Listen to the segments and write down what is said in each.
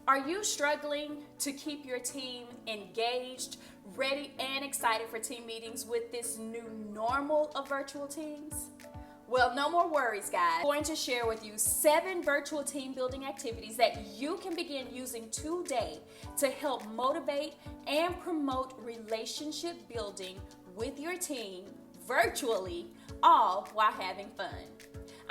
Are you struggling to keep your team engaged, ready, and excited for team meetings with this new normal of virtual teams? Well, no more worries, guys. I'm going to share with you 7 virtual team building activities that you can begin using today to help motivate and promote relationship building with your team virtually, all while having fun.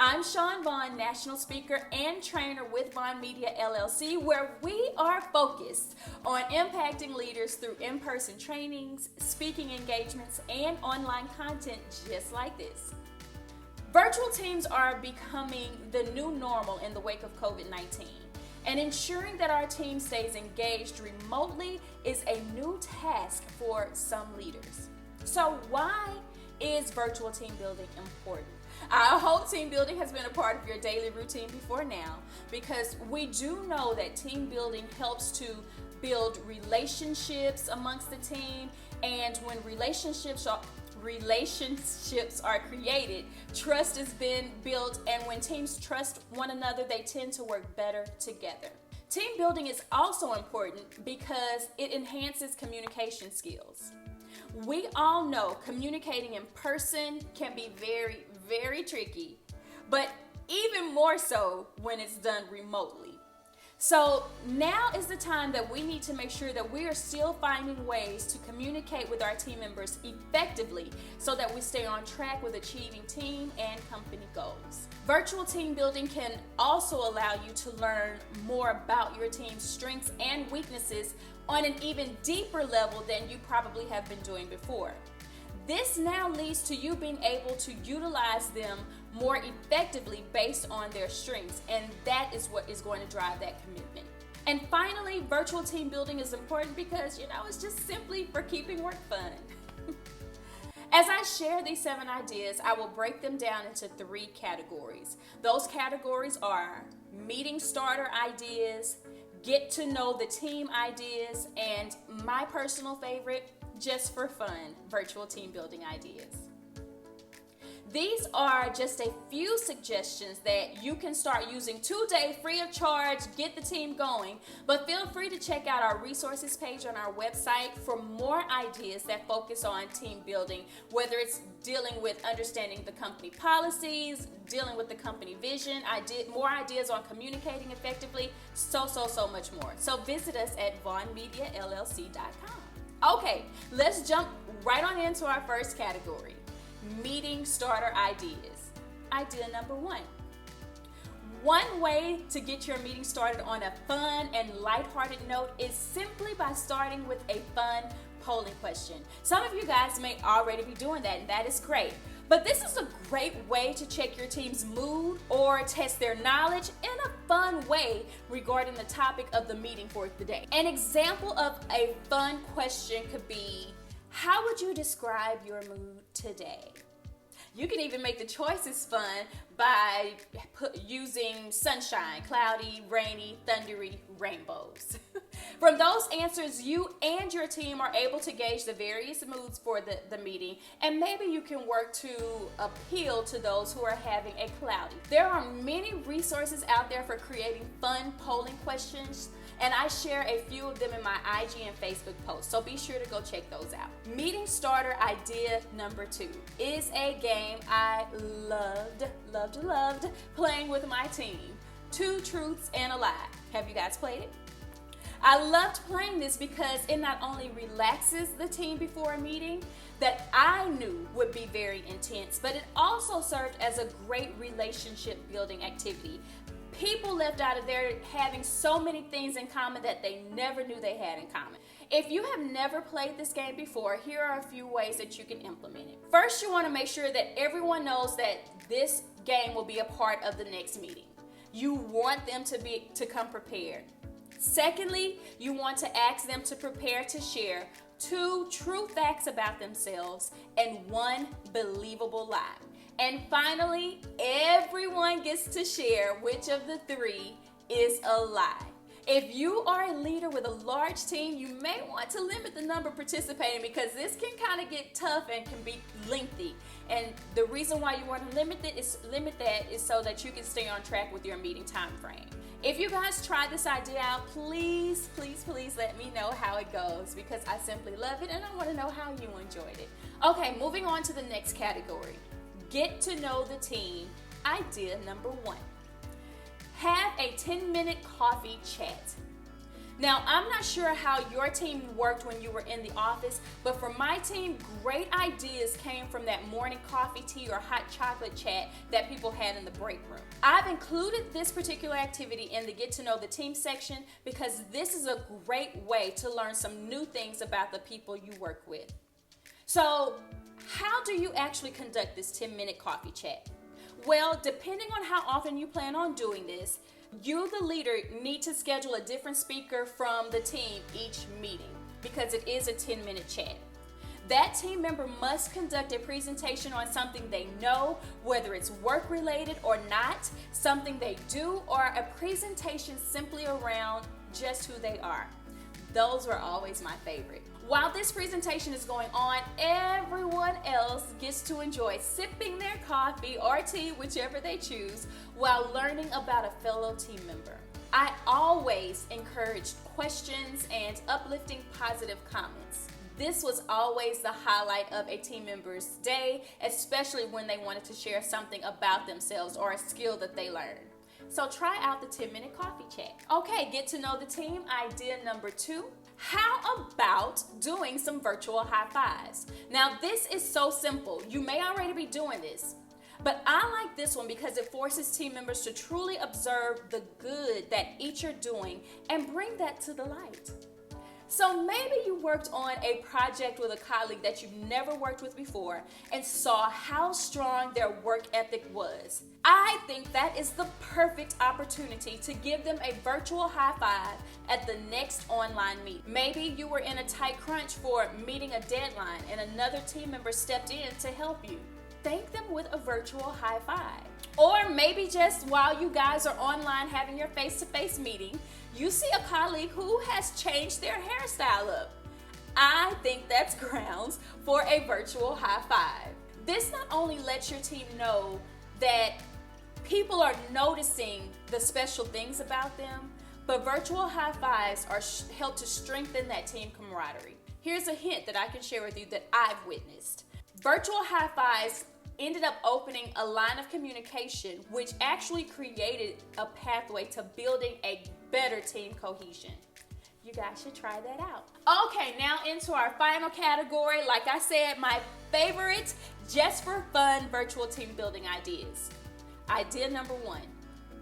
I'm Shawn Vaughn, national speaker and trainer with Vaughn Media LLC, where we are focused on impacting leaders through in-person trainings, speaking engagements, and online content just like this. Virtual teams are becoming the new normal in the wake of COVID-19, and ensuring that our team stays engaged remotely is a new task for some leaders. So why is virtual team building important? I hope team building has been a part of your daily routine before now, because we do know that team building helps to build relationships amongst the team, and when relationships are created, trust has been built, and when teams trust one another, they tend to work better together. Team building is also important because it enhances communication skills. We all know communicating in person can be very, very tricky, but even more so when it's done remotely. So now is the time that we need to make sure that we are still finding ways to communicate with our team members effectively so that we stay on track with achieving team and company goals. Virtual team building can also allow you to learn more about your team's strengths and weaknesses on an even deeper level than you probably have been doing before. This now leads to you being able to utilize them more effectively based on their strengths, and that is what is going to drive that commitment. And finally, virtual team building is important because, it's just simply for keeping work fun. As I share these 7 ideas, I will break them down into 3 categories. Those categories are meeting starter ideas, get to know the team ideas, and my personal favorite, just for fun, virtual team building ideas. These are just a few suggestions that you can start using today free of charge, get the team going, but feel free to check out our resources page on our website for more ideas that focus on team building, whether it's dealing with understanding the company policies, dealing with the company vision, more ideas on communicating effectively, so much more. So visit us at vaughnmediallc.com. Okay, let's jump right on into our first category, meeting starter ideas. Idea number 1. One way to get your meeting started on a fun and lighthearted note is simply by starting with a fun polling question. Some of you guys may already be doing that, and that is great. But this is a great way to check your team's mood or test their knowledge in a fun way regarding the topic of the meeting for the day. An example of a fun question could be, how would you describe your mood today? You can even make the choices fun by using sunshine, cloudy, rainy, thundery, rainbows. From those answers, you and your team are able to gauge the various moods for the meeting, and maybe you can work to appeal to those who are having a cloudy. There are many resources out there for creating fun polling questions, and I share a few of them in my IG and Facebook posts, so be sure to go check those out. Meeting starter idea number 2 is a game I loved playing with my team, 2 Truths and a Lie. Have you guys played it? I loved playing this because it not only relaxes the team before a meeting that I knew would be very intense, but it also served as a great relationship building activity. People left out of there having so many things in common that they never knew they had in common. If you have never played this game before, here are a few ways that you can implement it. First, you want to make sure that everyone knows that this game will be a part of the next meeting. You want them to come prepared. Secondly, you want to ask them to prepare to share 2 true facts about themselves and 1 believable lie. And finally, everyone gets to share which of the 3 is a lie. If you are a leader with a large team, you may want to limit the number participating because this can kind of get tough and can be lengthy. And the reason why you want to limit that is so that you can stay on track with your meeting time frame. If you guys try this idea out, please, please, please let me know how it goes, because I simply love it and I want to know how you enjoyed it. Okay, moving on to the next category. Get to know the team. Idea number 1. Have a 10-minute coffee chat. Now, I'm not sure how your team worked when you were in the office, but for my team, great ideas came from that morning coffee, tea, or hot chocolate chat that people had in the break room. I've included this particular activity in the Get to Know the Team section because this is a great way to learn some new things about the people you work with. So, how do you actually conduct this 10-minute coffee chat? Well, depending on how often you plan on doing this, you, the leader, need to schedule a different speaker from the team each meeting because it is a 10-minute chat. That team member must conduct a presentation on something they know, whether it's work-related or not, something they do, or a presentation simply around just who they are. Those were always my favorite. While this presentation is going on, everyone else gets to enjoy sipping their coffee or tea, whichever they choose, while learning about a fellow team member. I always encouraged questions and uplifting positive comments. This was always the highlight of a team member's day, especially when they wanted to share something about themselves or a skill that they learned. So try out the 10-minute coffee chat. Okay, get to know the team. Idea number 2. How about doing some virtual high fives? Now, this is so simple. You may already be doing this, but I like this one because it forces team members to truly observe the good that each are doing and bring that to the light. So maybe you worked on a project with a colleague that you've never worked with before and saw how strong their work ethic was. I think that is the perfect opportunity to give them a virtual high five at the next online meet. Maybe you were in a tight crunch for meeting a deadline and another team member stepped in to help you. Thank them with a virtual high five. Or maybe just while you guys are online having your face-to-face meeting, you see a colleague who has changed their hairstyle up. I think that's grounds for a virtual high five. This not only lets your team know that people are noticing the special things about them, but virtual high fives are help to strengthen that team camaraderie. Here's a hint that I can share with you that I've witnessed. Virtual high fives ended up opening a line of communication, which actually created a pathway to building a better team cohesion. You guys should try that out. Okay, now into our final category. Like I said, my favorite, just for fun, virtual team building ideas. Idea number 1,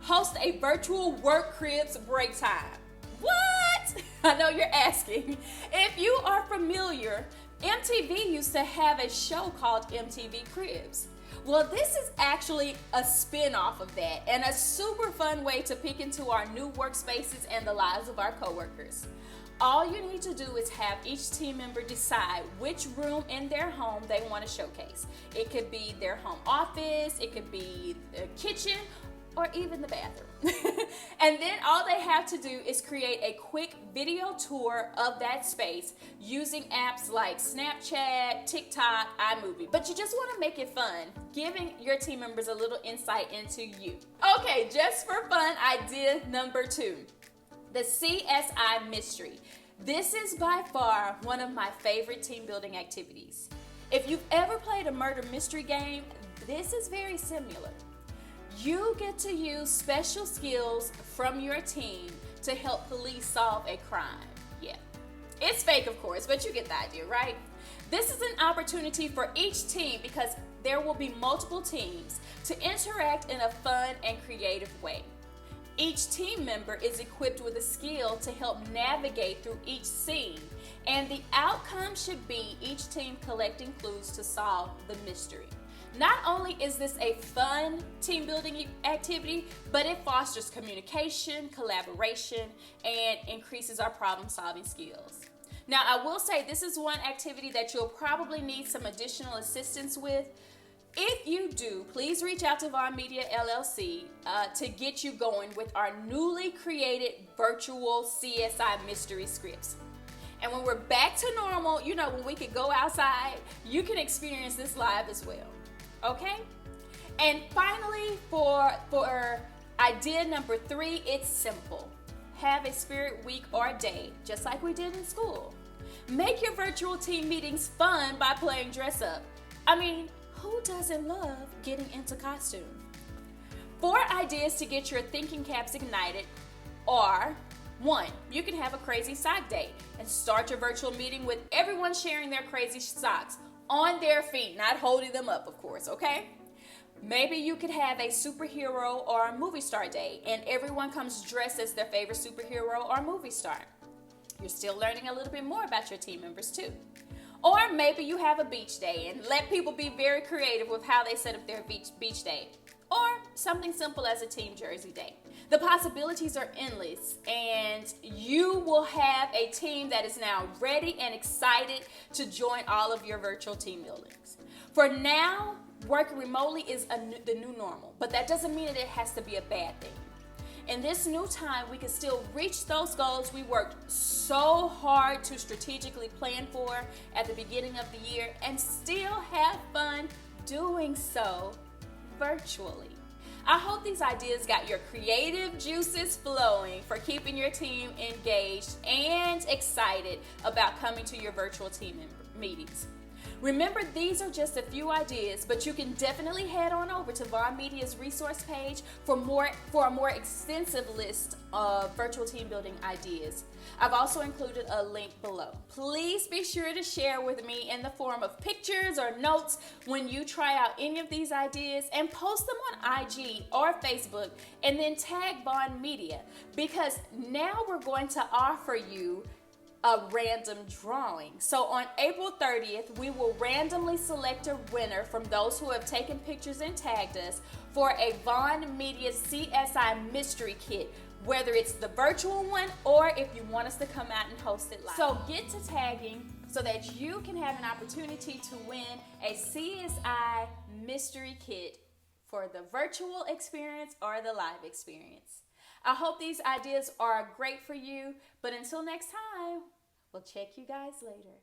host a virtual work cribs break time. What? I know you're asking. If you are familiar, MTV used to have a show called MTV Cribs. Well, this is actually a spin-off of that and a super fun way to peek into our new workspaces and the lives of our coworkers. All you need to do is have each team member decide which room in their home they want to showcase. It could be their home office, it could be the kitchen, or even the bathroom. And then all they have to do is create a quick video tour of that space using apps like Snapchat, TikTok, iMovie. But you just want to make it fun, giving your team members a little insight into you. Okay, just for fun, idea number 2, the CSI Mystery. This is by far one of my favorite team building activities. If you've ever played a murder mystery game, this is very similar. You get to use special skills from your team to help police solve a crime. Yeah, it's fake, of course, but you get the idea, right? This is an opportunity for each team because there will be multiple teams to interact in a fun and creative way. Each team member is equipped with a skill to help navigate through each scene, and the outcome should be each team collecting clues to solve the mystery. Not only is this a fun team building activity, but it fosters communication, collaboration, and increases our problem solving skills. Now, I will say this is one activity that you'll probably need some additional assistance with. If you do, please reach out to Vaughn Media LLC to get you going with our newly created virtual CSI mystery scripts. And when we're back to normal, you know, when we can go outside, you can experience this live as well. Okay? And finally, for Idea number 3, it's simple. Have a spirit week or day, just like we did in school. Make your virtual team meetings fun by playing dress up. I mean, who doesn't love getting into costume? 4 ideas to get your thinking caps ignited are: 1, you can have a crazy sock day and start your virtual meeting with everyone sharing their crazy socks on their feet, not holding them up, of course, okay? Maybe you could have a superhero or a movie star day and everyone comes dressed as their favorite superhero or movie star. You're still learning a little bit more about your team members too. Or maybe you have a beach day and let people be very creative with how they set up their beach day. Or something simple as a team jersey day. The possibilities are endless, and you will have a team that is now ready and excited to join all of your virtual team buildings. For now, working remotely is the new normal, but that doesn't mean that it has to be a bad thing. In this new time, we can still reach those goals we worked so hard to strategically plan for at the beginning of the year and still have fun doing so virtually. I hope these ideas got your creative juices flowing for keeping your team engaged and excited about coming to your virtual team meetings. Remember, these are just a few ideas, but you can definitely head on over to Vaughn Media's resource page for a more extensive list of virtual team building ideas. I've also included a link below. Please be sure to share with me in the form of pictures or notes when you try out any of these ideas, and post them on IG or Facebook and then tag Vaughn Media, because now we're going to offer you a random drawing. So on April 30th, we will randomly select a winner from those who have taken pictures and tagged us for a Vaughn Media CSI mystery kit, whether it's the virtual one or if you want us to come out and host it live. So get to tagging so that you can have an opportunity to win a CSI mystery kit for the virtual experience or the live experience. I hope these ideas are great for you, but until next time, we'll check you guys later.